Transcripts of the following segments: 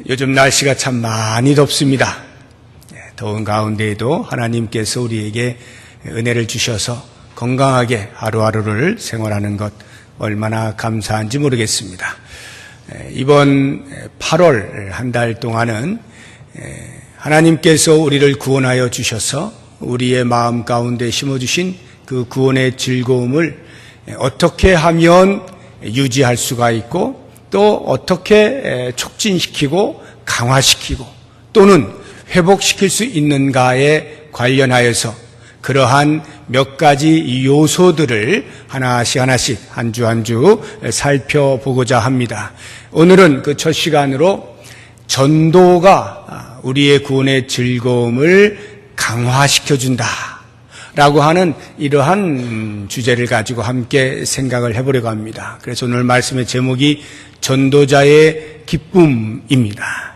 요즘 날씨가 참 많이 덥습니다. 더운 가운데에도 하나님께서 우리에게 은혜를 주셔서 건강하게 하루하루를 생활하는 것 얼마나 감사한지 모르겠습니다. 이번 8월 한 달 동안은 하나님께서 우리를 구원하여 주셔서 우리의 마음 가운데 심어주신 그 구원의 즐거움을 어떻게 하면 유지할 수가 있고 또 어떻게 촉진시키고 강화시키고 또는 회복시킬 수 있는가에 관련하여서 그러한 몇 가지 요소들을 하나씩 한 주 한 주 살펴보고자 합니다. 오늘은 그 첫 시간으로 전도가 우리의 구원의 즐거움을 강화시켜준다 라고 하는 이러한 주제를 가지고 함께 생각을 해보려고 합니다. 그래서 오늘 말씀의 제목이 전도자의 기쁨입니다.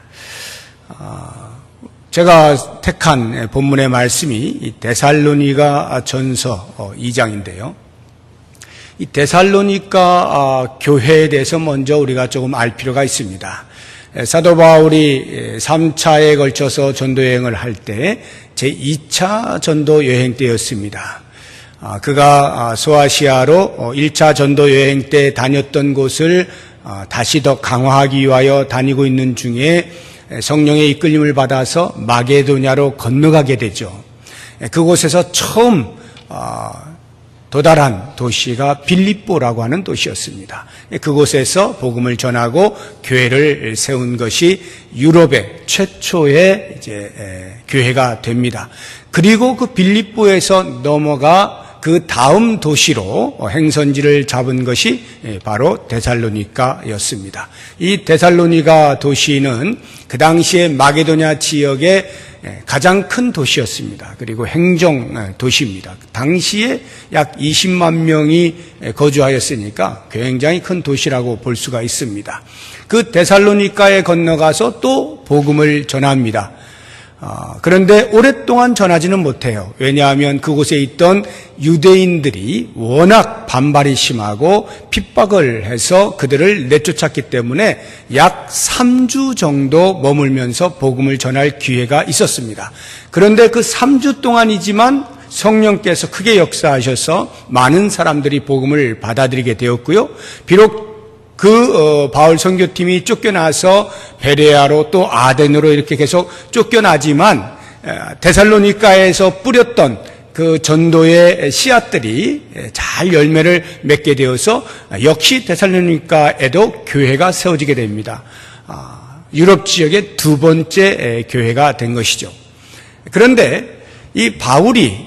제가 택한 본문의 말씀이 데살로니가 전서 2장인데요. 이 데살로니가 교회에 대해서 먼저 우리가 조금 알 필요가 있습니다. 사도 바울이 3차에 걸쳐서 전도 여행을 할 때 제2차 전도 여행 때였습니다. 그가 소아시아로 1차 전도 여행 때 다녔던 곳을 다시 더 강화하기 위하여 다니고 있는 중에 성령의 이끌림을 받아서 마게도냐로 건너가게 되죠. 그곳에서 처음 도달한 도시가 빌립보라고 하는 도시였습니다. 그곳에서 복음을 전하고 교회를 세운 것이 유럽의 최초의 교회가 됩니다. 그리고 그 빌립보에서 넘어가 그 다음 도시로 행선지를 잡은 것이 바로 데살로니가였습니다. 이 데살로니가 도시는 그 당시에 마게도냐 지역의 가장 큰 도시였습니다. 그리고 행정 도시입니다. 당시에 약 20만 명이 거주하였으니까 굉장히 큰 도시라고 볼 수가 있습니다. 그 데살로니가에 건너가서 또 복음을 전합니다. 그런데 오랫동안 전하지는 못해요. 왜냐하면 그곳에 있던 유대인들이 워낙 반발이 심하고 핍박을 해서 그들을 내쫓았기 때문에 약 3주 정도 머물면서 복음을 전할 기회가 있었습니다. 그런데 그 3주 동안이지만 성령께서 크게 역사하셔서 많은 사람들이 복음을 받아들이게 되었고요. 비록 바울 선교팀이 쫓겨나서 베레아로 또 아덴으로 이렇게 계속 쫓겨나지만 데살로니가에서 뿌렸던 그 전도의 씨앗들이 잘 열매를 맺게 되어서 역시 데살로니가에도 교회가 세워지게 됩니다. 유럽 지역의 두 번째 교회가 된 것이죠. 그런데 이 바울이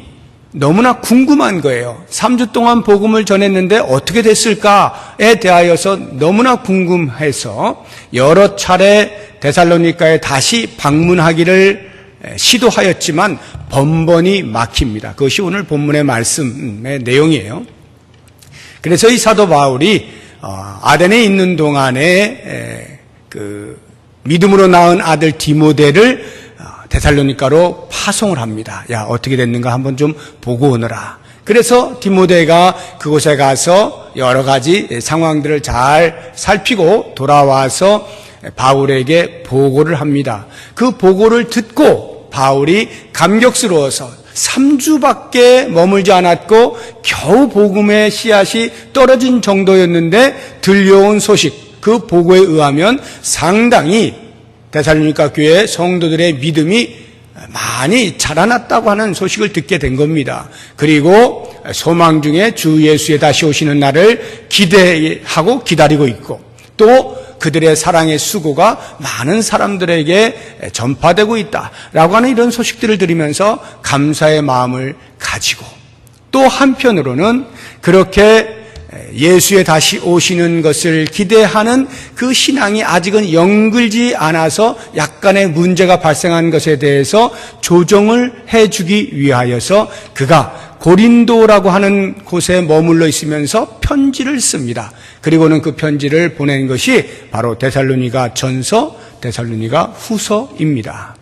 너무나 궁금한 거예요. 3주 동안 복음을 전했는데 어떻게 됐을까에 대하여서 너무나 궁금해서 여러 차례 데살로니가에 다시 방문하기를 시도하였지만 번번이 막힙니다. 그것이 오늘 본문의 말씀의 내용이에요. 그래서 이 사도 바울이 아덴에 있는 동안에 그 믿음으로 낳은 아들 디모데를 데살로니가로 파송을 합니다. 야, 어떻게 됐는가 한번 좀 보고 오너라. 그래서 디모데가 그곳에 가서 여러 가지 상황들을 잘 살피고 돌아와서 바울에게 보고를 합니다. 그 보고를 듣고 바울이 감격스러워서 3주밖에 머물지 않았고 겨우 복음의 씨앗이 떨어진 정도였는데 들려온 소식, 그 보고에 의하면 상당히 데살로니가 교회 성도들의 믿음이 많이 자라났다고 하는 소식을 듣게 된 겁니다. 그리고 소망 중에 주 예수의 다시 오시는 날을 기대하고 기다리고 있고 또 그들의 사랑의 수고가 많은 사람들에게 전파되고 있다라고 하는 이런 소식들을 들으면서 감사의 마음을 가지고 또 한편으로는 그렇게 예수의 다시 오시는 것을 기대하는 그 신앙이 아직은 영글지 않아서 약간의 문제가 발생한 것에 대해서 조정을 해주기 위하여서 그가 고린도라고 하는 곳에 머물러 있으면서 편지를 씁니다. 그리고는 그 편지를 보낸 것이 바로 데살로니가 전서, 데살로니가 후서입니다.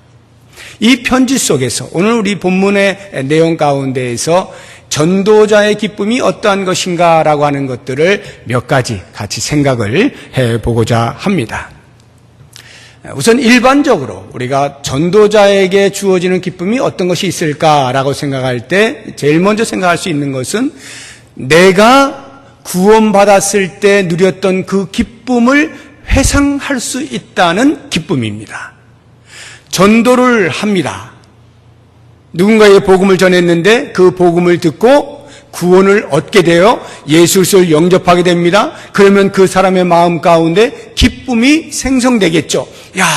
이 편지 속에서 오늘 우리 본문의 내용 가운데에서 전도자의 기쁨이 어떠한 것인가라고 하는 것들을 몇 가지 같이 생각을 해보고자 합니다. 우선 일반적으로 우리가 전도자에게 주어지는 기쁨이 어떤 것이 있을까라고 생각할 때 제일 먼저 생각할 수 있는 것은 내가 구원받았을 때 누렸던 그 기쁨을 회상할 수 있다는 기쁨입니다. 전도를 합니다. 누군가에게 복음을 전했는데 그 복음을 듣고 구원을 얻게 되어 예수 그리스도를 영접하게 됩니다. 그러면 그 사람의 마음 가운데 기쁨이 생성되겠죠. 야,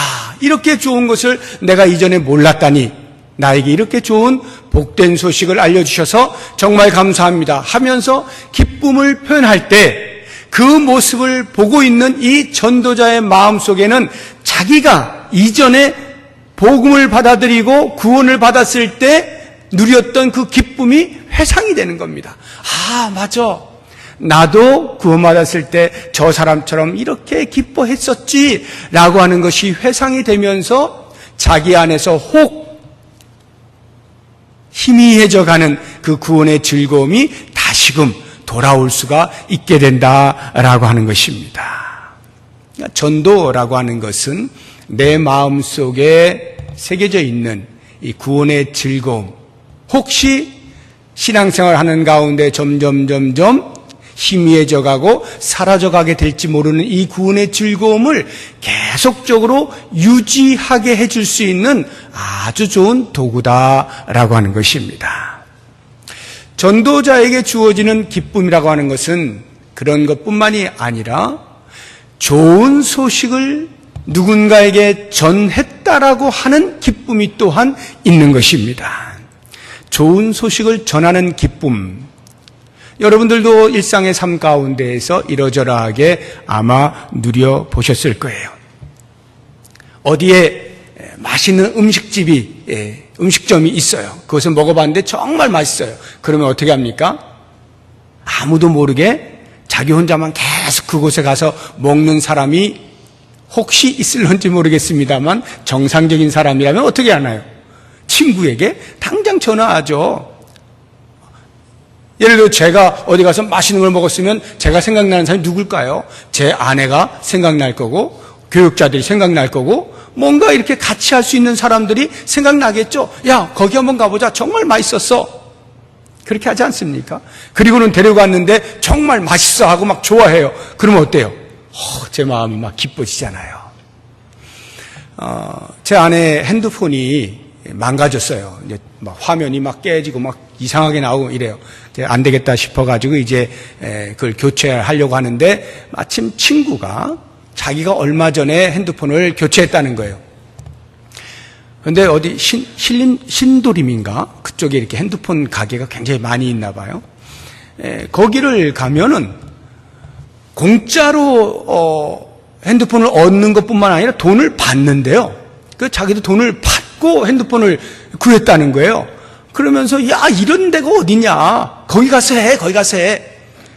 이렇게 좋은 것을 내가 이전에 몰랐다니, 나에게 이렇게 좋은 복된 소식을 알려주셔서 정말 감사합니다 하면서 기쁨을 표현할 때 그 모습을 보고 있는 이 전도자의 마음속에는 자기가 이전에 복음을 받아들이고 구원을 받았을 때 누렸던 그 기쁨이 회상이 되는 겁니다. 아, 맞아. 나도 구원받았을 때 저 사람처럼 이렇게 기뻐했었지 라고 하는 것이 회상이 되면서 자기 안에서 혹 희미해져가는 그 구원의 즐거움이 다시금 돌아올 수가 있게 된다라고 하는 것입니다. 전도라고 하는 것은 내 마음속에 새겨져 있는 이 구원의 즐거움, 혹시 신앙생활 하는 가운데 점점 희미해져 가고 사라져 가게 될지 모르는 이 구원의 즐거움을 계속적으로 유지하게 해줄 수 있는 아주 좋은 도구다라고 하는 것입니다. 전도자에게 주어지는 기쁨이라고 하는 것은 그런 것뿐만이 아니라 좋은 소식을 누군가에게 전했다라고 하는 기쁨이 또한 있는 것입니다. 좋은 소식을 전하는 기쁨, 여러분들도 일상의 삶 가운데에서 이러저러하게 아마 누려보셨을 거예요. 어디에 맛있는 음식점이 있어요. 그것을 먹어봤는데 정말 맛있어요. 그러면 어떻게 합니까? 아무도 모르게 자기 혼자만 계속 그곳에 가서 먹는 사람이 혹시 있을런지 모르겠습니다만 정상적인 사람이라면 어떻게 하나요? 친구에게 당장 전화하죠. 예를 들어 제가 어디 가서 맛있는 걸 먹었으면 제가 생각나는 사람이 누굴까요? 제 아내가 생각날 거고 교육자들이 생각날 거고 뭔가 이렇게 같이 할 수 있는 사람들이 생각나겠죠. 야, 거기 한번 가보자. 정말 맛있었어. 그렇게 하지 않습니까? 그리고는 데려갔는데 정말 맛있어 하고 막 좋아해요. 그러면 어때요? 제 마음이 막 기뻐지잖아요. 제 아내 핸드폰이 망가졌어요. 이제 막 화면이 막 깨지고 막 이상하게 나오고 이래요. 안 되겠다 싶어가지고 이제 그걸 교체하려고 하는데 마침 친구가 자기가 얼마 전에 핸드폰을 교체했다는 거예요. 그런데 어디 신도림인가? 그쪽에 이렇게 핸드폰 가게가 굉장히 많이 있나 봐요. 거기를 가면은 공짜로 핸드폰을 얻는 것뿐만 아니라 돈을 받는데요. 그 자기도 돈을 받고 핸드폰을 구했다는 거예요. 그러면서 야, 이런 데가 어디냐? 거기 가서 해.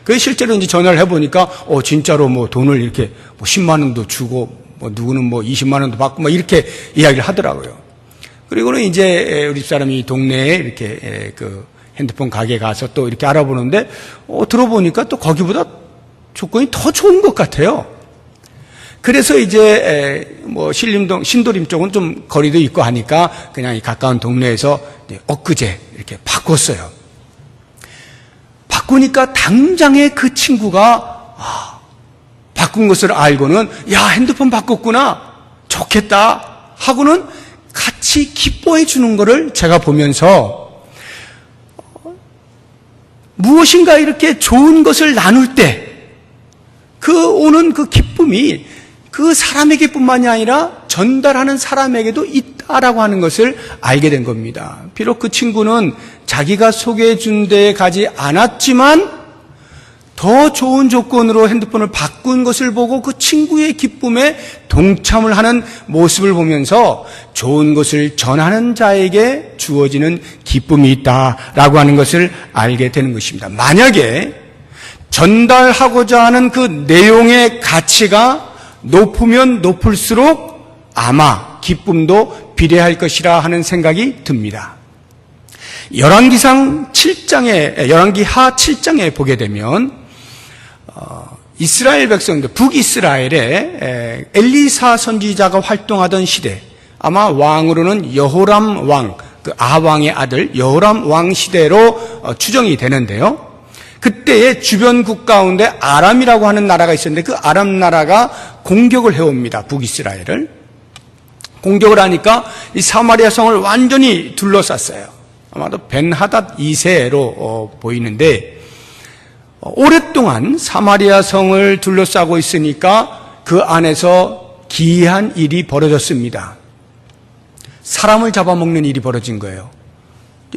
그 실제로 이제 전화를 해보니까 진짜로 뭐 돈을 이렇게 뭐 10만 원도 주고 뭐 누구는 뭐 20만 원도 받고 뭐 이렇게 이야기를 하더라고요. 그리고는 이제 우리 집사람이 동네에 이렇게 그 핸드폰 가게 가서 또 이렇게 알아보는데 들어보니까 또 거기보다 조건이 더 좋은 것 같아요. 그래서 이제 뭐 신도림 쪽은 좀 거리도 있고 하니까 그냥 이 가까운 동네에서 엊그제 이렇게 바꿨어요. 바꾸니까 당장에 그 친구가 바꾼 것을 알고는 야, 핸드폰 바꿨구나, 좋겠다 하고는 같이 기뻐해 주는 것을 제가 보면서 무엇인가 이렇게 좋은 것을 나눌 때 그 오는 그 기쁨이 그 사람에게뿐만이 아니라 전달하는 사람에게도 있다라고 하는 것을 알게 된 겁니다. 비록 그 친구는 자기가 소개해 준 데에 가지 않았지만 더 좋은 조건으로 핸드폰을 바꾼 것을 보고 그 친구의 기쁨에 동참을 하는 모습을 보면서 좋은 것을 전하는 자에게 주어지는 기쁨이 있다라고 하는 것을 알게 되는 것입니다. 만약에 전달하고자 하는 그 내용의 가치가 높으면 높을수록 아마 기쁨도 비례할 것이라 하는 생각이 듭니다. 열왕기하 7장에 보게 되면 이스라엘 백성들, 북이스라엘에 엘리사 선지자가 활동하던 시대, 아마 왕으로는 여호람 왕, 그 아합왕의 아들 여호람 왕 시대로 추정이 되는데요. 그때의 주변국 가운데 아람이라고 하는 나라가 있었는데 그 아람 나라가 공격을 해옵니다. 북이스라엘을. 공격을 하니까 이 사마리아 성을 완전히 둘러쌌어요. 아마도 벤하닷 2세로 보이는데 오랫동안 사마리아 성을 둘러싸고 있으니까 그 안에서 기이한 일이 벌어졌습니다. 사람을 잡아먹는 일이 벌어진 거예요.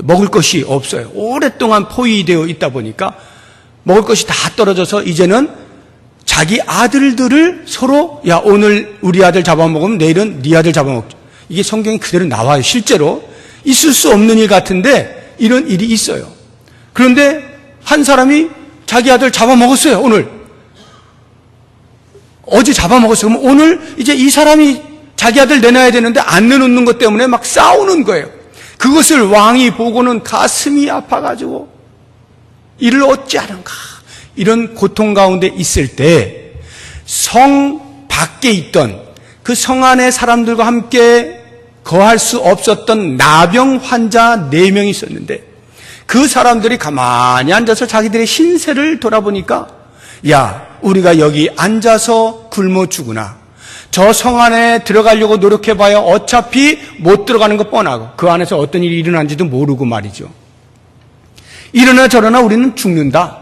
먹을 것이 없어요. 오랫동안 포위되어 있다 보니까 먹을 것이 다 떨어져서 이제는 자기 아들들을 서로 야 오늘 우리 아들 잡아먹으면 내일은 네 아들 잡아먹자. 이게 성경에 그대로 나와요. 실제로 있을 수 없는 일 같은데 이런 일이 있어요. 그런데 한 사람이 자기 아들 잡아먹었어요. 오늘 어제 잡아먹었어요. 그럼 오늘 이제 이 사람이 자기 아들 내놔야 되는데 안 내놓는 것 때문에 막 싸우는 거예요. 그것을 왕이 보고는 가슴이 아파가지고 이를 어찌하는가 이런 고통 가운데 있을 때 성 밖에 있던 그 성 안의 사람들과 함께 거할 수 없었던 나병 환자 4명이 있었는데 그 사람들이 가만히 앉아서 자기들의 신세를 돌아보니까 야 우리가 여기 앉아서 굶어 죽으나 저 성 안에 들어가려고 노력해봐야 어차피 못 들어가는 거 뻔하고 그 안에서 어떤 일이 일어난지도 모르고 말이죠. 이러나 저러나 우리는 죽는다.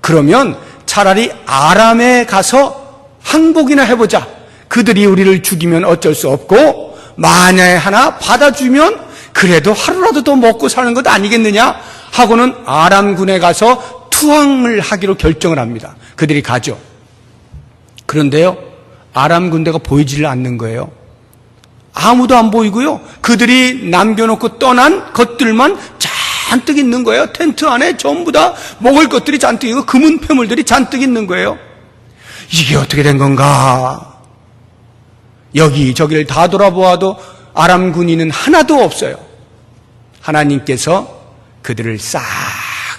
그러면 차라리 아람에 가서 항복이나 해보자. 그들이 우리를 죽이면 어쩔 수 없고 만약에 하나 받아주면 그래도 하루라도 더 먹고 사는 것 아니겠느냐 하고는 아람군에 가서 투항을 하기로 결정을 합니다. 그들이 가죠. 그런데요 아람 군대가 보이지를 않는 거예요. 아무도 안 보이고요. 그들이 남겨놓고 떠난 것들만 잔뜩 있는 거예요. 텐트 안에 전부 다 먹을 것들이 잔뜩 있고 금은 폐물들이 잔뜩 있는 거예요. 이게 어떻게 된 건가? 여기저기를 다 돌아보아도 아람 군인은 하나도 없어요. 하나님께서 그들을 싹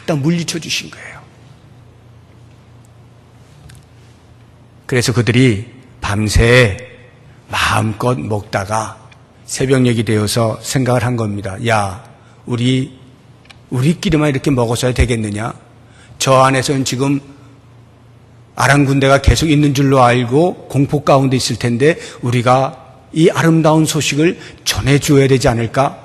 다 물리쳐 주신 거예요. 그래서 그들이 밤새 마음껏 먹다가 새벽녘이 되어서 생각을 한 겁니다. 야, 우리끼리만 이렇게 먹어서야 되겠느냐? 저 안에서는 지금 아람 군대가 계속 있는 줄로 알고 공포 가운데 있을 텐데 우리가 이 아름다운 소식을 전해줘야 되지 않을까?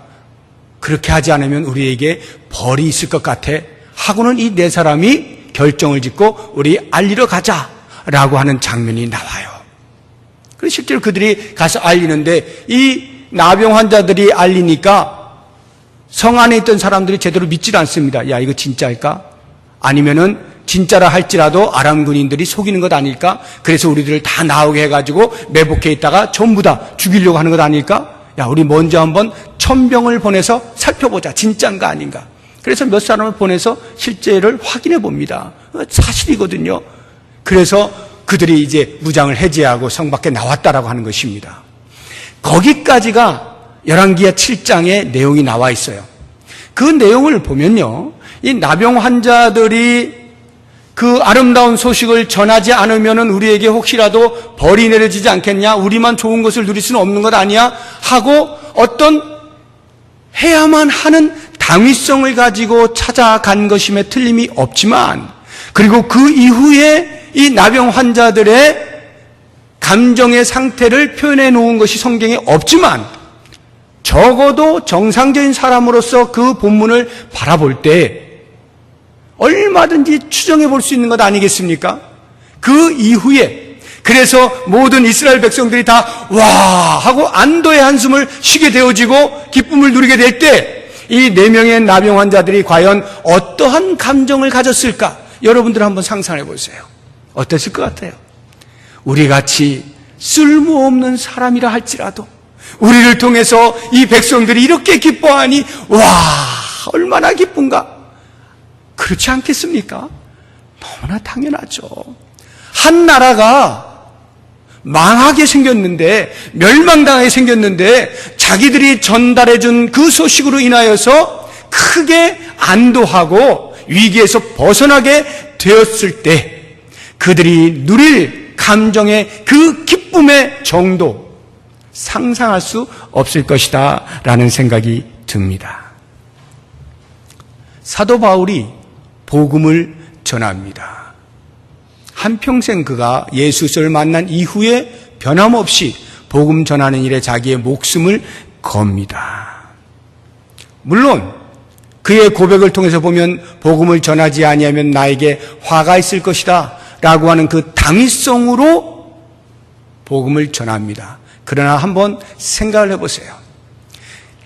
그렇게 하지 않으면 우리에게 벌이 있을 것 같아. 하고는 이 4사람이 결정을 짓고 우리 알리러 가자라고 하는 장면이 나와요. 그래서 실제로 그들이 가서 알리는데 이 나병 환자들이 알리니까 성 안에 있던 사람들이 제대로 믿질 않습니다. 야, 이거 진짜일까? 아니면은 진짜라 할지라도 아람 군인들이 속이는 것 아닐까? 그래서 우리들을 다 나오게 해가지고 매복해 있다가 전부 다 죽이려고 하는 것 아닐까? 야, 우리 먼저 한번 천병을 보내서 살펴보자. 진짜인가 아닌가? 그래서 몇 사람을 보내서 실제를 확인해 봅니다. 사실이거든요. 그래서 그들이 이제 무장을 해제하고 성 밖에 나왔다라고 하는 것입니다. 거기까지가 열왕기하 7장의 내용이 나와 있어요. 그 내용을 보면요, 이 나병 환자들이 그 아름다운 소식을 전하지 않으면 우리에게 혹시라도 벌이 내려지지 않겠냐, 우리만 좋은 것을 누릴 수는 없는 것 아니야 하고 어떤 해야만 하는 당위성을 가지고 찾아간 것임에 틀림이 없지만, 그리고 그 이후에 이 나병 환자들의 감정의 상태를 표현해 놓은 것이 성경에 없지만 적어도 정상적인 사람으로서 그 본문을 바라볼 때 얼마든지 추정해 볼 수 있는 것 아니겠습니까? 그 이후에 그래서 모든 이스라엘 백성들이 다 와 하고 안도의 한숨을 쉬게 되어지고 기쁨을 누리게 될 때 이 4명의 나병 환자들이 과연 어떠한 감정을 가졌을까? 여러분들 한번 상상해 보세요. 어땠을 것 같아요? 우리같이 쓸모없는 사람이라 할지라도 우리를 통해서 이 백성들이 이렇게 기뻐하니 와 얼마나 기쁜가? 그렇지 않겠습니까? 너무나 당연하죠. 한 나라가 망하게 생겼는데, 멸망당하게 생겼는데 자기들이 전달해준 그 소식으로 인하여서 크게 안도하고 위기에서 벗어나게 되었을 때 그들이 누릴 감정의 그 기쁨의 정도 상상할 수 없을 것이다 라는 생각이 듭니다. 사도 바울이 복음을 전합니다. 한평생 그가 예수를 만난 이후에 변함없이 복음 전하는 일에 자기의 목숨을 겁니다. 물론 그의 고백을 통해서 보면 복음을 전하지 아니하면 나에게 화가 있을 것이다 라고 하는 그 당위성으로 복음을 전합니다. 그러나 한번 생각을 해보세요.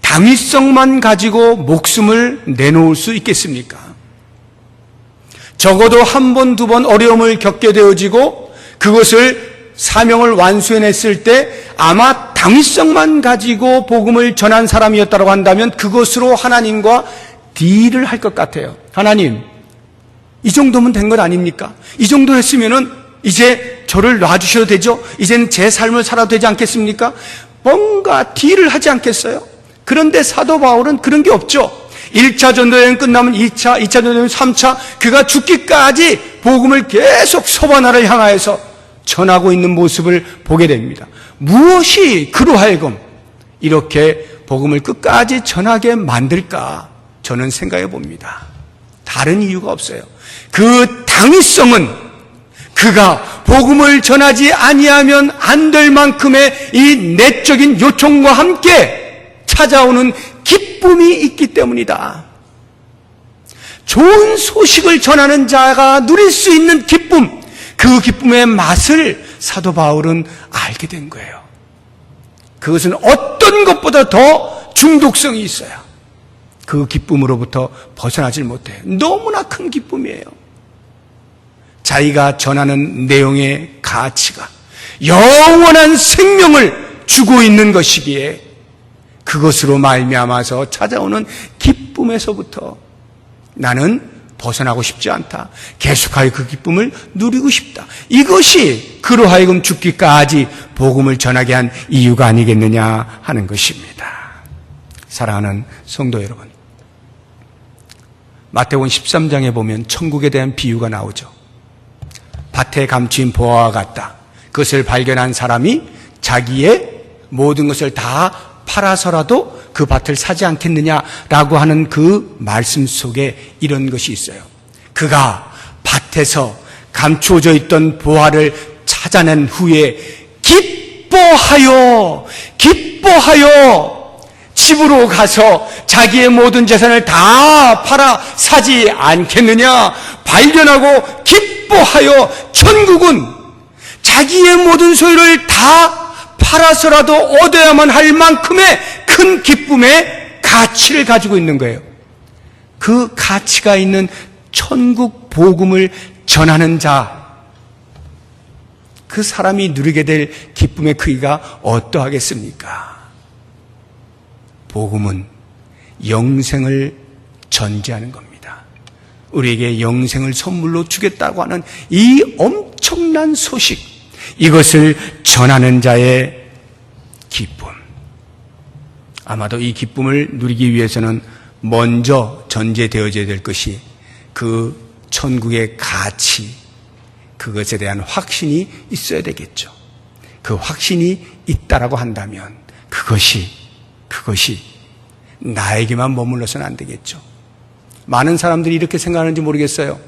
당위성만 가지고 목숨을 내놓을 수 있겠습니까? 적어도 한 번, 두 번 어려움을 겪게 되어지고 그것을 사명을 완수해냈을 때 아마 당위성만 가지고 복음을 전한 사람이었다고 한다면 그것으로 하나님과 딜을 할 것 같아요. 하나님, 이 정도면 된 것 아닙니까? 이 정도 했으면은 이제 저를 놔주셔도 되죠? 이제는 제 삶을 살아도 되지 않겠습니까? 뭔가 딜을 하지 않겠어요? 그런데 사도 바울은 그런 게 없죠. 1차 전도여행 끝나면 2차, 2차 전도여행 3차, 그가 죽기까지 복음을 계속 서바나를 향하여서 전하고 있는 모습을 보게 됩니다. 무엇이 그로 하여금 이렇게 복음을 끝까지 전하게 만들까? 저는 생각해 봅니다. 다른 이유가 없어요. 그 당위성은 그가 복음을 전하지 아니하면 안 될 만큼의 이 내적인 요청과 함께 찾아오는 기쁨이 있기 때문이다. 좋은 소식을 전하는 자가 누릴 수 있는 기쁨, 그 기쁨의 맛을 사도 바울은 알게 된 거예요. 그것은 어떤 것보다 더 중독성이 있어요. 그 기쁨으로부터 벗어나질 못해요. 너무나 큰 기쁨이에요. 자기가 전하는 내용의 가치가 영원한 생명을 주고 있는 것이기에 그것으로 말미암아서 찾아오는 기쁨에서부터 나는 벗어나고 싶지 않다. 계속하여 그 기쁨을 누리고 싶다. 이것이 그로 하여금 죽기까지 복음을 전하게 한 이유가 아니겠느냐 하는 것입니다. 사랑하는 성도 여러분, 마태복음 13장에 보면 천국에 대한 비유가 나오죠. 밭에 감추인 보화와 같다. 그것을 발견한 사람이 자기의 모든 것을 다 팔아서라도 그 밭을 사지 않겠느냐라고 하는 그 말씀 속에 이런 것이 있어요. 그가 밭에서 감추어져 있던 보화를 찾아낸 후에 기뻐하여 집으로 가서 자기의 모든 재산을 다 팔아 사지 않겠느냐. 발견하고 기뻐하여 천국은 자기의 모든 소유를 다 팔아서라도 얻어야만 할 만큼의 큰 기쁨의 가치를 가지고 있는 거예요. 그 가치가 있는 천국 복음을 전하는 자, 그 사람이 누리게 될 기쁨의 크기가 어떠하겠습니까? 복음은 영생을 전제하는 겁니다. 우리에게 영생을 선물로 주겠다고 하는 이 엄청난 소식, 이것을 전하는 자의 기쁨. 아마도 이 기쁨을 누리기 위해서는 먼저 전제되어져야 될 것이 그 천국의 가치, 그것에 대한 확신이 있어야 되겠죠. 그 확신이 있다라고 한다면 그것이 나에게만 머물러서는 안 되겠죠. 많은 사람들이 이렇게 생각하는지 모르겠어요.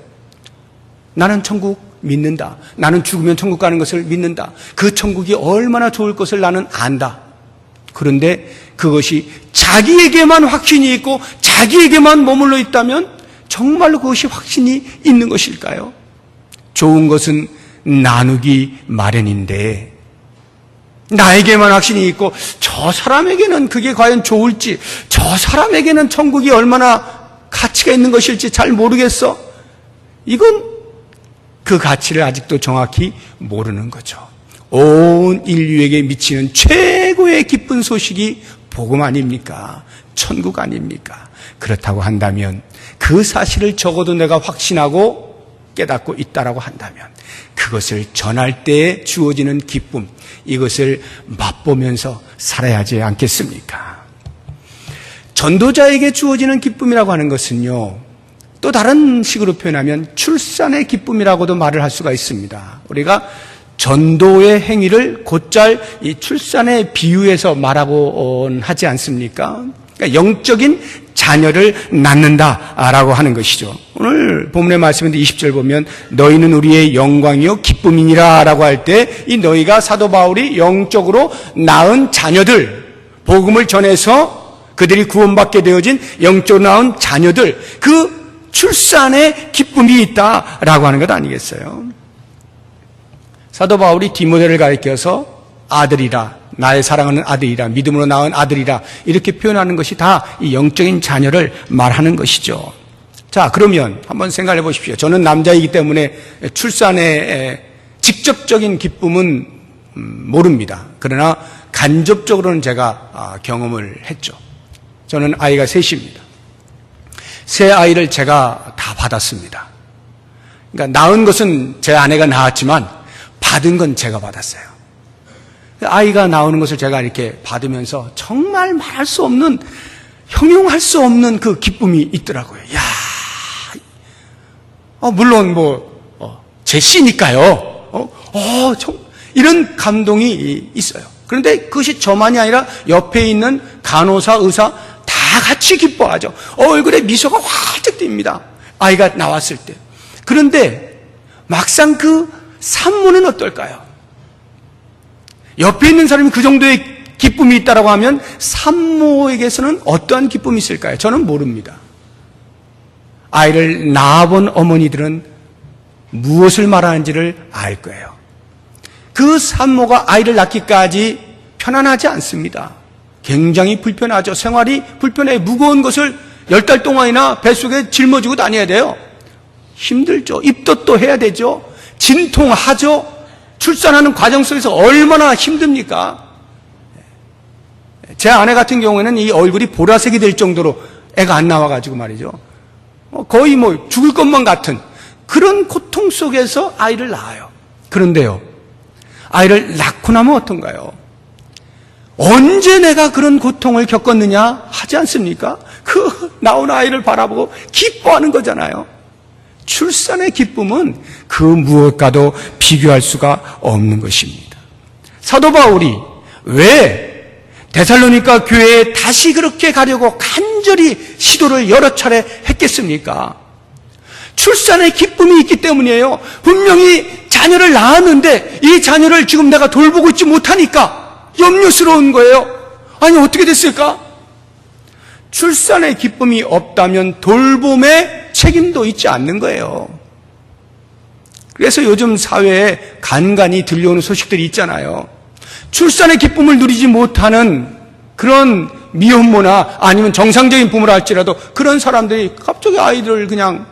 나는 천국 믿는다. 나는 죽으면 천국 가는 것을 믿는다. 그 천국이 얼마나 좋을 것을 나는 안다. 그런데 그것이 자기에게만 확신이 있고 자기에게만 머물러 있다면 정말로 그것이 확신이 있는 것일까요? 좋은 것은 나누기 마련인데 나에게만 확신이 있고 저 사람에게는 그게 과연 좋을지, 저 사람에게는 천국이 얼마나 가치가 있는 것일지 잘 모르겠어. 이건 그 가치를 아직도 정확히 모르는 거죠. 온 인류에게 미치는 최고의 기쁜 소식이 복음 아닙니까? 천국 아닙니까? 그렇다고 한다면 그 사실을 적어도 내가 확신하고 깨닫고 있다라고 한다면 그것을 전할 때에 주어지는 기쁨, 이것을 맛보면서 살아야 하지 않겠습니까? 전도자에게 주어지는 기쁨이라고 하는 것은요, 또 다른 식으로 표현하면 출산의 기쁨이라고도 말을 할 수가 있습니다. 우리가 전도의 행위를 곧잘 이 출산에 비유해서 말하고 하지 않습니까? 그러니까 영적인 자녀를 낳는다라고 하는 것이죠. 오늘 본문의 말씀인데 20절 보면 너희는 우리의 영광이요 기쁨이니라 라고 할 때 이 너희가 사도 바울이 영적으로 낳은 자녀들, 복음을 전해서 그들이 구원받게 되어진 영적으로 낳은 자녀들, 그 출산에 기쁨이 있다라고 하는 것 아니겠어요? 사도 바울이 디모데를 가리켜서 아들이라, 나의 사랑하는 아들이라, 믿음으로 낳은 아들이라 이렇게 표현하는 것이 다 이 영적인 자녀를 말하는 것이죠. 자, 그러면 한번 생각해 보십시오. 저는 남자이기 때문에 출산의 직접적인 기쁨은 모릅니다. 그러나 간접적으로는 제가 경험을 했죠. 저는 아이가 셋입니다. 새 아이를 제가 다 받았습니다. 그러니까 낳은 것은 제 아내가 낳았지만 받은 건 제가 받았어요. 아이가 나오는 것을 제가 이렇게 받으면서 정말 말할 수 없는, 형용할 수 없는 그 기쁨이 있더라고요. 야, 물론 제 씨니까요. 이런 감동이 있어요. 그런데 그것이 저만이 아니라 옆에 있는 간호사, 의사 다 같이 기뻐하죠. 얼굴에 미소가 활짝 띱니다. 아이가 나왔을 때. 그런데 막상 그 산모는 어떨까요? 옆에 있는 사람이 그 정도의 기쁨이 있다라고 하면 산모에게서는 어떠한 기쁨이 있을까요? 저는 모릅니다. 아이를 낳아본 어머니들은 무엇을 말하는지를 알 거예요. 그 산모가 아이를 낳기까지 편안하지 않습니다. 굉장히 불편하죠. 생활이 불편해. 무거운 것을 10달 동안이나 뱃속에 짊어지고 다녀야 돼요. 힘들죠. 입덧도 해야 되죠. 진통하죠. 출산하는 과정 속에서 얼마나 힘듭니까? 제 아내 같은 경우에는 이 얼굴이 보라색이 될 정도로 애가 안 나와가지고 말이죠. 거의 죽을 것만 같은 그런 고통 속에서 아이를 낳아요. 그런데요, 아이를 낳고 나면 어떤가요? 언제 내가 그런 고통을 겪었느냐 하지 않습니까? 그 나온 아이를 바라보고 기뻐하는 거잖아요. 출산의 기쁨은 그 무엇과도 비교할 수가 없는 것입니다. 사도 바울이 왜 데살로니가 교회에 다시 그렇게 가려고 간절히 시도를 여러 차례 했겠습니까? 출산의 기쁨이 있기 때문이에요. 분명히 자녀를 낳았는데 이 자녀를 지금 내가 돌보고 있지 못하니까 염려스러운 거예요. 아니, 어떻게 됐을까? 출산의 기쁨이 없다면 돌봄의 책임도 있지 않는 거예요. 그래서 요즘 사회에 간간히 들려오는 소식들이 있잖아요. 출산의 기쁨을 누리지 못하는 그런 미혼모나 아니면 정상적인 부모라 할지라도 그런 사람들이 갑자기 아이들을 그냥,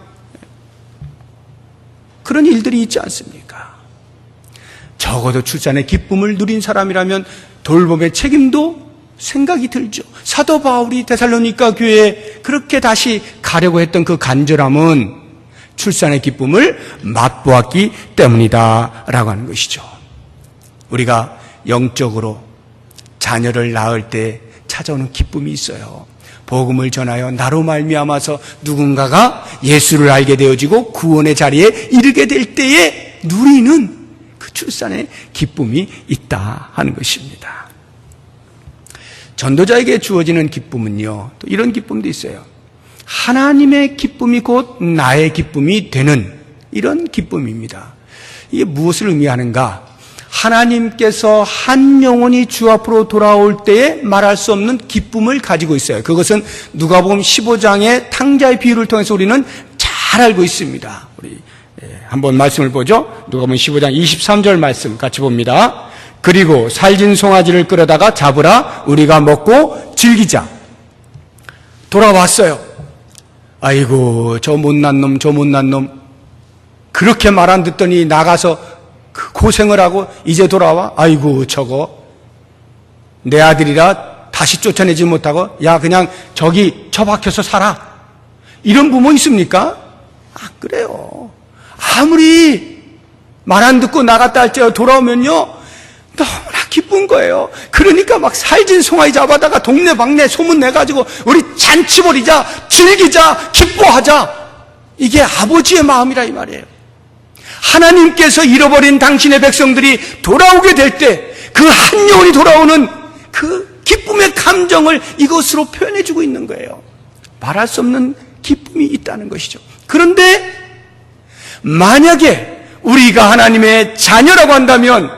그런 일들이 있지 않습니까? 적어도 출산의 기쁨을 누린 사람이라면 돌봄의 책임도 생각이 들죠. 사도 바울이 데살로니가 교회에 그렇게 다시 가려고 했던 그 간절함은 출산의 기쁨을 맛보았기 때문이다 라고 하는 것이죠. 우리가 영적으로 자녀를 낳을 때 찾아오는 기쁨이 있어요. 복음을 전하여 나로 말미암아서 누군가가 예수를 알게 되어지고 구원의 자리에 이르게 될 때에 누리는 그 출산의 기쁨이 있다 하는 것입니다. 전도자에게 주어지는 기쁨은요, 또 이런 기쁨도 있어요. 하나님의 기쁨이 곧 나의 기쁨이 되는 이런 기쁨입니다. 이게 무엇을 의미하는가? 하나님께서 한 영혼이 주 앞으로 돌아올 때에 말할 수 없는 기쁨을 가지고 있어요. 그것은 누가복음 15장의 탕자의 비유를 통해서 우리는 잘 알고 있습니다. 우리 한번 말씀을 보죠. 누가복음 15장 23절 말씀 같이 봅니다. 그리고 살진 송아지를 끌어다가 잡으라, 우리가 먹고 즐기자. 돌아왔어요. 아이고, 저 못난 놈, 저 못난 놈. 그렇게 말 안 듣더니 나가서 그 고생을 하고 이제 돌아와? 아이고, 저거 내 아들이라 다시 쫓아내지 못하고 야, 그냥 저기 처박혀서 살아. 이런 부모 있습니까? 그래요. 아무리 말 안 듣고 나갔다 할지라도 돌아오면요, 너무나 기쁜 거예요. 그러니까 막 살진 송아지 잡아다가 동네 방네 소문 내가지고 우리 잔치 벌이자, 즐기자, 기뻐하자. 이게 아버지의 마음이라 이 말이에요. 하나님께서 잃어버린 당신의 백성들이 돌아오게 될 때 그 한 영혼이 돌아오는 그 기쁨의 감정을 이것으로 표현해주고 있는 거예요. 말할 수 없는 기쁨이 있다는 것이죠. 그런데 만약에 우리가 하나님의 자녀라고 한다면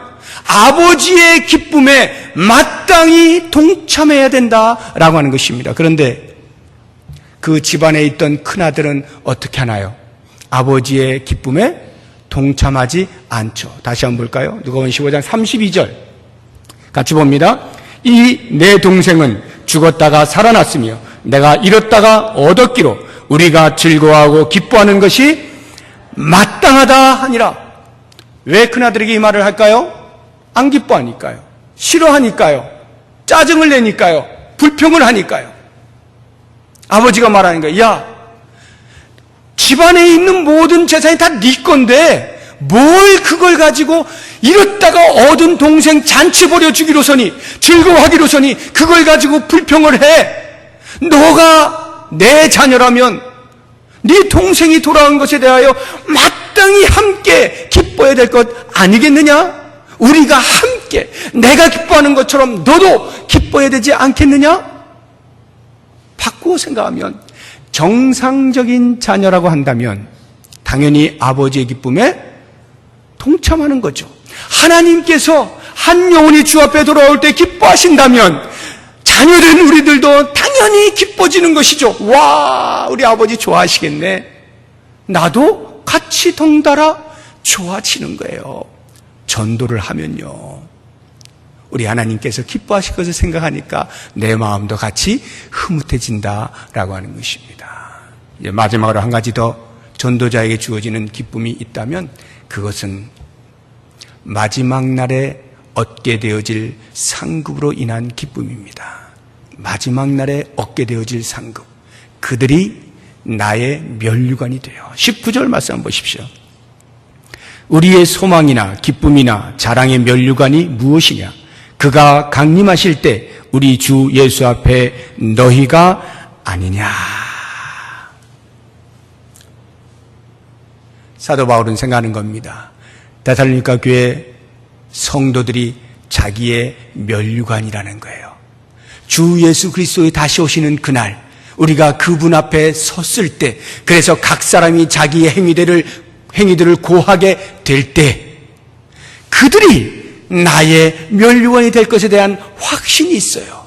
아버지의 기쁨에 마땅히 동참해야 된다라고 하는 것입니다. 그런데 그 집안에 있던 큰아들은 어떻게 하나요? 아버지의 기쁨에 동참하지 않죠. 다시 한번 볼까요? 누가복음 15장 32절 같이 봅니다. 이 내 동생은 죽었다가 살아났으며 내가 잃었다가 얻었기로 우리가 즐거워하고 기뻐하는 것이 마땅하다 하니라. 왜 큰아들에게 이 말을 할까요? 안 기뻐하니까요. 싫어하니까요. 짜증을 내니까요. 불평을 하니까요. 아버지가 말하는 거예요. 야, 집안에 있는 모든 재산이 다 네 건데 뭘 그걸 가지고 잃었다가 얻은 동생 잔치 벌여주기로서니 즐거워하기로서니 그걸 가지고 불평을 해. 너가 내 자녀라면 네 동생이 돌아온 것에 대하여 마땅히 함께 기뻐해야 될 것 아니겠느냐? 우리가 함께 내가 기뻐하는 것처럼 너도 기뻐해야 되지 않겠느냐? 바꾸어 생각하면 정상적인 자녀라고 한다면 당연히 아버지의 기쁨에 동참하는 거죠. 하나님께서 한 영혼이 주 앞에 돌아올 때 기뻐하신다면 자녀된 우리들도 당연히 기뻐지는 것이죠. 와, 우리 아버지 좋아하시겠네. 나도 같이 덩달아 좋아지는 거예요. 전도를 하면요, 우리 하나님께서 기뻐하실 것을 생각하니까 내 마음도 같이 흐뭇해진다라고 하는 것입니다. 이제 마지막으로 한 가지 더 전도자에게 주어지는 기쁨이 있다면 그것은 마지막 날에 얻게 되어질 상급으로 인한 기쁨입니다. 마지막 날에 얻게 되어질 상급. 그들이 나의 면류관이 돼요. 19절 말씀 한번 보십시오. 우리의 소망이나 기쁨이나 자랑의 면류관이 무엇이냐? 그가 강림하실 때 우리 주 예수 앞에 너희가 아니냐. 사도 바울은 생각하는 겁니다. 데살로니가 교회 성도들이 자기의 면류관이라는 거예요. 주 예수 그리스도의 다시 오시는 그날 우리가 그분 앞에 섰을 때, 그래서 각 사람이 자기의 행위들을 고하게 될 때 그들이 나의 면류관이 될 것에 대한 확신이 있어요.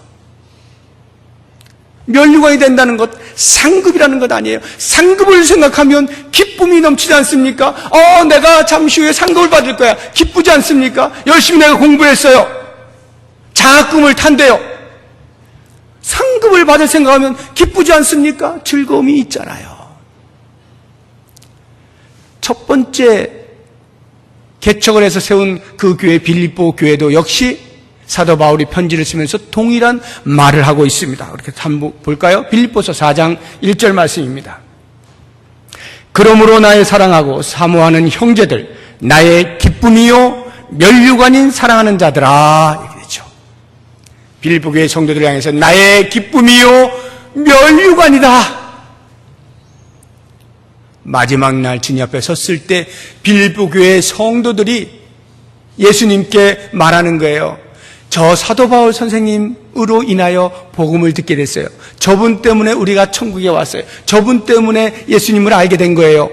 면류관이 된다는 것, 상급이라는 것 아니에요. 상급을 생각하면 기쁨이 넘치지 않습니까? 내가 잠시 후에 상급을 받을 거야. 기쁘지 않습니까? 열심히 내가 공부했어요. 장학금을 탄대요. 상급을 받을 생각하면 기쁘지 않습니까? 즐거움이 있잖아요. 첫 번째 개척을 해서 세운 그 교회 빌립보 교회도 역시 사도 바울이 편지를 쓰면서 동일한 말을 하고 있습니다. 이렇게 한번 볼까요? 빌립보서 4장 1절 말씀입니다. 그러므로 나의 사랑하고 사모하는 형제들, 나의 기쁨이요 면류관인 사랑하는 자들아, 이렇게 되죠. 빌립보 교회 성도들을 향해서 나의 기쁨이요 면류관이다. 마지막 날 주님 앞에 섰을 때 빌립보 교회 성도들이 예수님께 말하는 거예요. 저 사도 바울 선생님으로 인하여 복음을 듣게 됐어요. 저분 때문에 우리가 천국에 왔어요. 저분 때문에 예수님을 알게 된 거예요.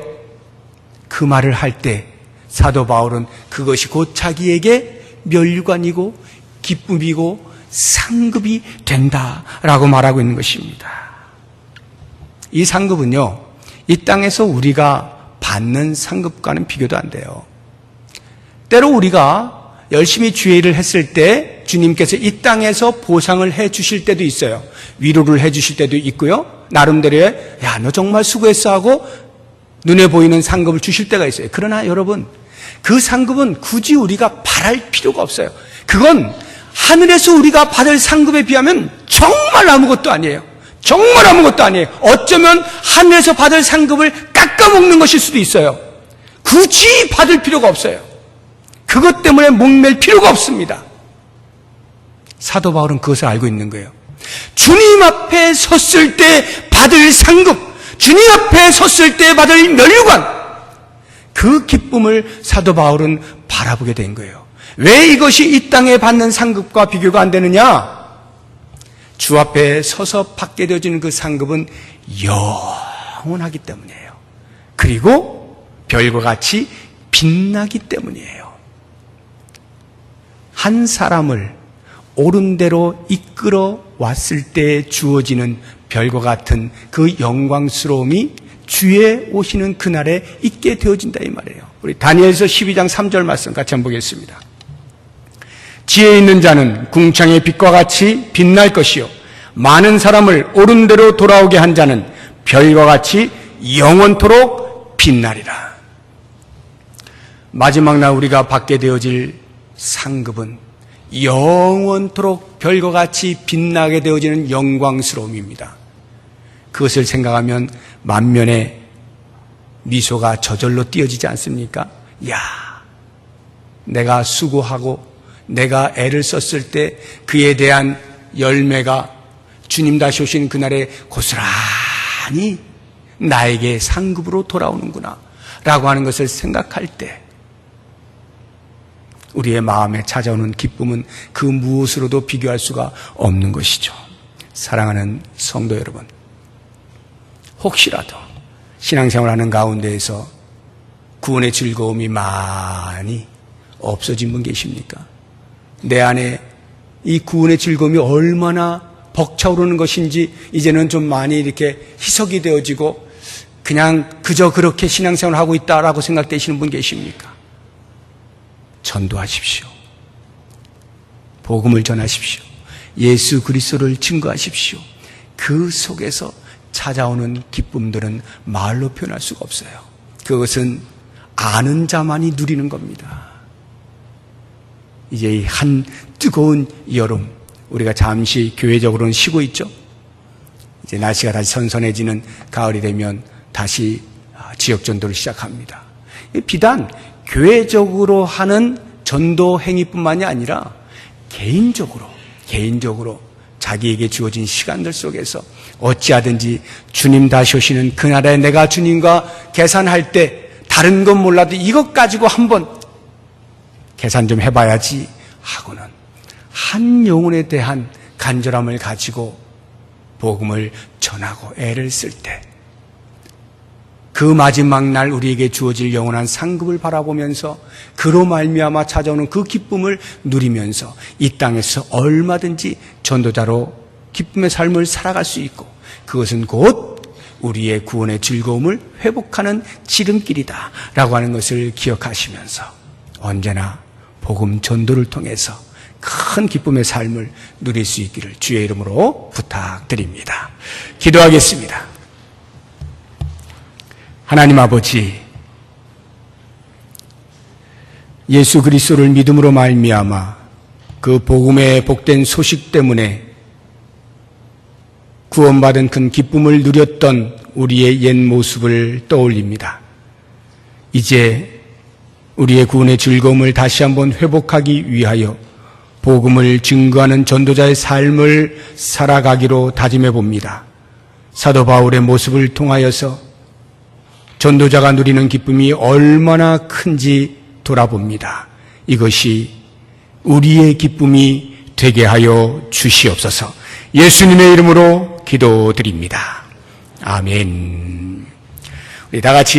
그 말을 할 때 사도 바울은 그것이 곧 자기에게 면류관이고 기쁨이고 상급이 된다라고 말하고 있는 것입니다. 이 상급은요, 이 땅에서 우리가 받는 상급과는 비교도 안 돼요. 때로 우리가 열심히 주의 일을 했을 때 주님께서 이 땅에서 보상을 해 주실 때도 있어요. 위로를 해 주실 때도 있고요. 나름대로의 야, 너 정말 수고했어 하고 눈에 보이는 상급을 주실 때가 있어요. 그러나 여러분, 그 상급은 굳이 우리가 바랄 필요가 없어요. 그건 하늘에서 우리가 받을 상급에 비하면 정말 아무것도 아니에요. 정말 아무것도 아니에요. 어쩌면 하늘에서 받을 상급을 깎아먹는 것일 수도 있어요. 굳이 받을 필요가 없어요. 그것 때문에 목맬 필요가 없습니다. 사도 바울은 그것을 알고 있는 거예요. 주님 앞에 섰을 때 받을 상급, 주님 앞에 섰을 때 받을 면류관, 그 기쁨을 사도 바울은 바라보게 된 거예요. 왜 이것이 이 땅에 받는 상급과 비교가 안 되느냐? 주 앞에 서서 받게 되어지는 그 상급은 영원하기 때문이에요. 그리고 별과 같이 빛나기 때문이에요. 한 사람을 옳은 대로 이끌어 왔을 때 주어지는 별과 같은 그 영광스러움이 주의 오시는 그날에 있게 되어진다 이 말이에요. 우리 다니엘서 12장 3절 말씀 같이 한번 보겠습니다. 지혜 있는 자는 궁창의 빛과 같이 빛날 것이요 많은 사람을 옳은 대로 돌아오게 한 자는 별과 같이 영원토록 빛나리라. 마지막 날 우리가 받게 되어질 상급은 영원토록 별과 같이 빛나게 되어지는 영광스러움입니다. 그것을 생각하면 만면에 미소가 저절로 띄어지지 않습니까? 야, 내가 수고하고 내가 애를 썼을 때 그에 대한 열매가 주님 다시 오신 그날에 고스란히 나에게 상급으로 돌아오는구나 라고 하는 것을 생각할 때 우리의 마음에 찾아오는 기쁨은 그 무엇으로도 비교할 수가 없는 것이죠. 사랑하는 성도 여러분, 혹시라도 신앙생활하는 가운데에서 구원의 즐거움이 많이 없어진 분 계십니까? 내 안에 이 구원의 즐거움이 얼마나 벅차오르는 것인지 이제는 좀 많이 이렇게 희석이 되어지고 그냥 그저 그렇게 신앙생활을 하고 있다라고 생각되시는 분 계십니까? 전도하십시오. 복음을 전하십시오. 예수 그리스도를 증거하십시오. 그 속에서 찾아오는 기쁨들은 말로 표현할 수가 없어요. 그것은 아는 자만이 누리는 겁니다. 이제 한 뜨거운 여름, 우리가 잠시 교회적으로는 쉬고 있죠. 이제 날씨가 다시 선선해지는 가을이 되면 다시 지역 전도를 시작합니다. 비단 교회적으로 하는 전도 행위뿐만이 아니라 개인적으로 자기에게 주어진 시간들 속에서 어찌하든지 주님 다시 오시는 그날에 내가 주님과 계산할 때 다른 건 몰라도 이것 가지고 한번 계산 좀 해봐야지 하고는 한 영혼에 대한 간절함을 가지고 복음을 전하고 애를 쓸 때 그 마지막 날 우리에게 주어질 영원한 상급을 바라보면서 그로 말미암아 찾아오는 그 기쁨을 누리면서 이 땅에서 얼마든지 전도자로 기쁨의 삶을 살아갈 수 있고 그것은 곧 우리의 구원의 즐거움을 회복하는 지름길이다 라고 하는 것을 기억하시면서 언제나 복음 전도를 통해서 큰 기쁨의 삶을 누릴 수 있기를 주의 이름으로 부탁드립니다. 기도하겠습니다. 하나님 아버지, 예수 그리스도를 믿음으로 말미암아 그 복음의 복된 소식 때문에 구원받은 큰 기쁨을 누렸던 우리의 옛 모습을 떠올립니다. 이제 우리의 구원의 즐거움을 다시 한번 회복하기 위하여 복음을 증거하는 전도자의 삶을 살아가기로 다짐해 봅니다. 사도 바울의 모습을 통하여서 전도자가 누리는 기쁨이 얼마나 큰지 돌아봅니다. 이것이 우리의 기쁨이 되게 하여 주시옵소서. 예수님의 이름으로 기도드립니다. 아멘. 우리 다 같이